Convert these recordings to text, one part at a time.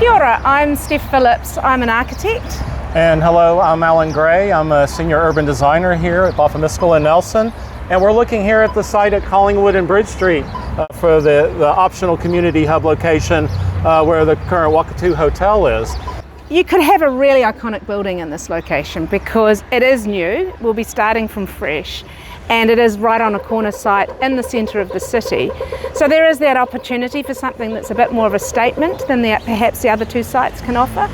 Kia ora, I'm Steph Phillips, I'm an architect. And hello, I'm Alan Gray. I'm a senior urban designer here at Boffimiscal and Nelson. And we're looking here at the site at Collingwood and Bridge Street for the optional community hub location where the current Wakatū Hotel is. You could have a really iconic building in this location because it is new, we'll be starting from fresh, and it is right on a corner site in the centre of the city. So there is that opportunity for something that's a bit more of a statement than perhaps the other two sites can offer.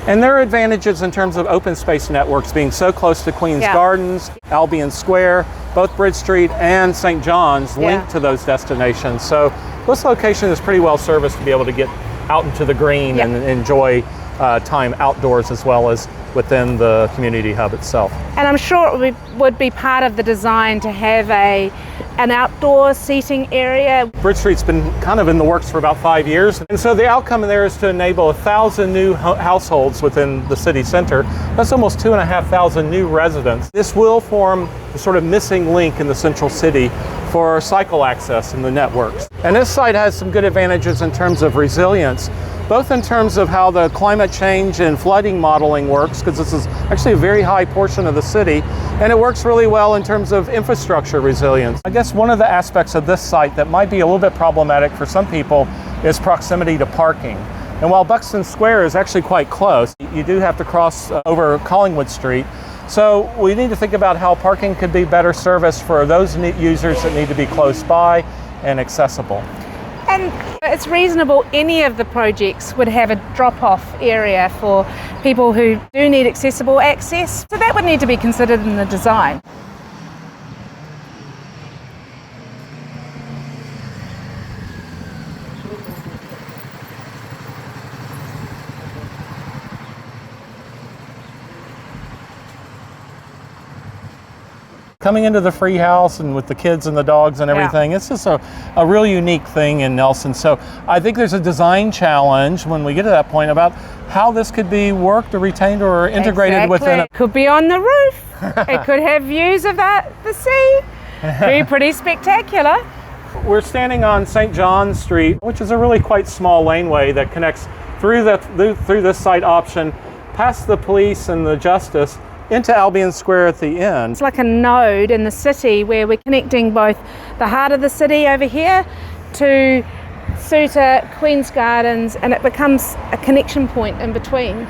And there are advantages in terms of open space networks being so close to Queen's Gardens, Albion Square, both Bridge Street and St. John's linked to those destinations. So this location is pretty well serviced to be able to get out into the green and enjoy time outdoors as well as within the community hub itself. And I'm sure it would be part of the design to have an outdoor seating area. Bridge Street's been kind of in the works for about 5 years, and so the outcome there is to enable 1,000 new households within the city center. That's almost 2,500 new residents. This will form the sort of missing link in the central city for cycle access in the networks. And this site has some good advantages in terms of resilience, both in terms of how the climate change and flooding modeling works, because this is actually a very high portion of the city, and it works really well in terms of infrastructure resilience. I guess one of the aspects of this site that might be a little bit problematic for some people is proximity to parking. And while Buxton Square is actually quite close, you do have to cross over Collingwood Street. So we need to think about how parking could be better serviced for those users that need to be close by and accessible. And it's reasonable any of the projects would have a drop-off area for people who do need accessible access. So that would need to be considered in the design. Coming into the free house and with the kids and the dogs and everything, it's just a real unique thing in Nelson. So I think there's a design challenge when we get to that point about how this could be worked or retained or integrated within It could be on the roof. It could have views of the sea. Be pretty spectacular. We're standing on St. John's Street, which is a really quite small laneway that connects through this site option, past the police and the justice, into Albion Square at the end. It's like a node in the city where we're connecting both the heart of the city over here to Suter, Queen's Gardens, and it becomes a connection point in between.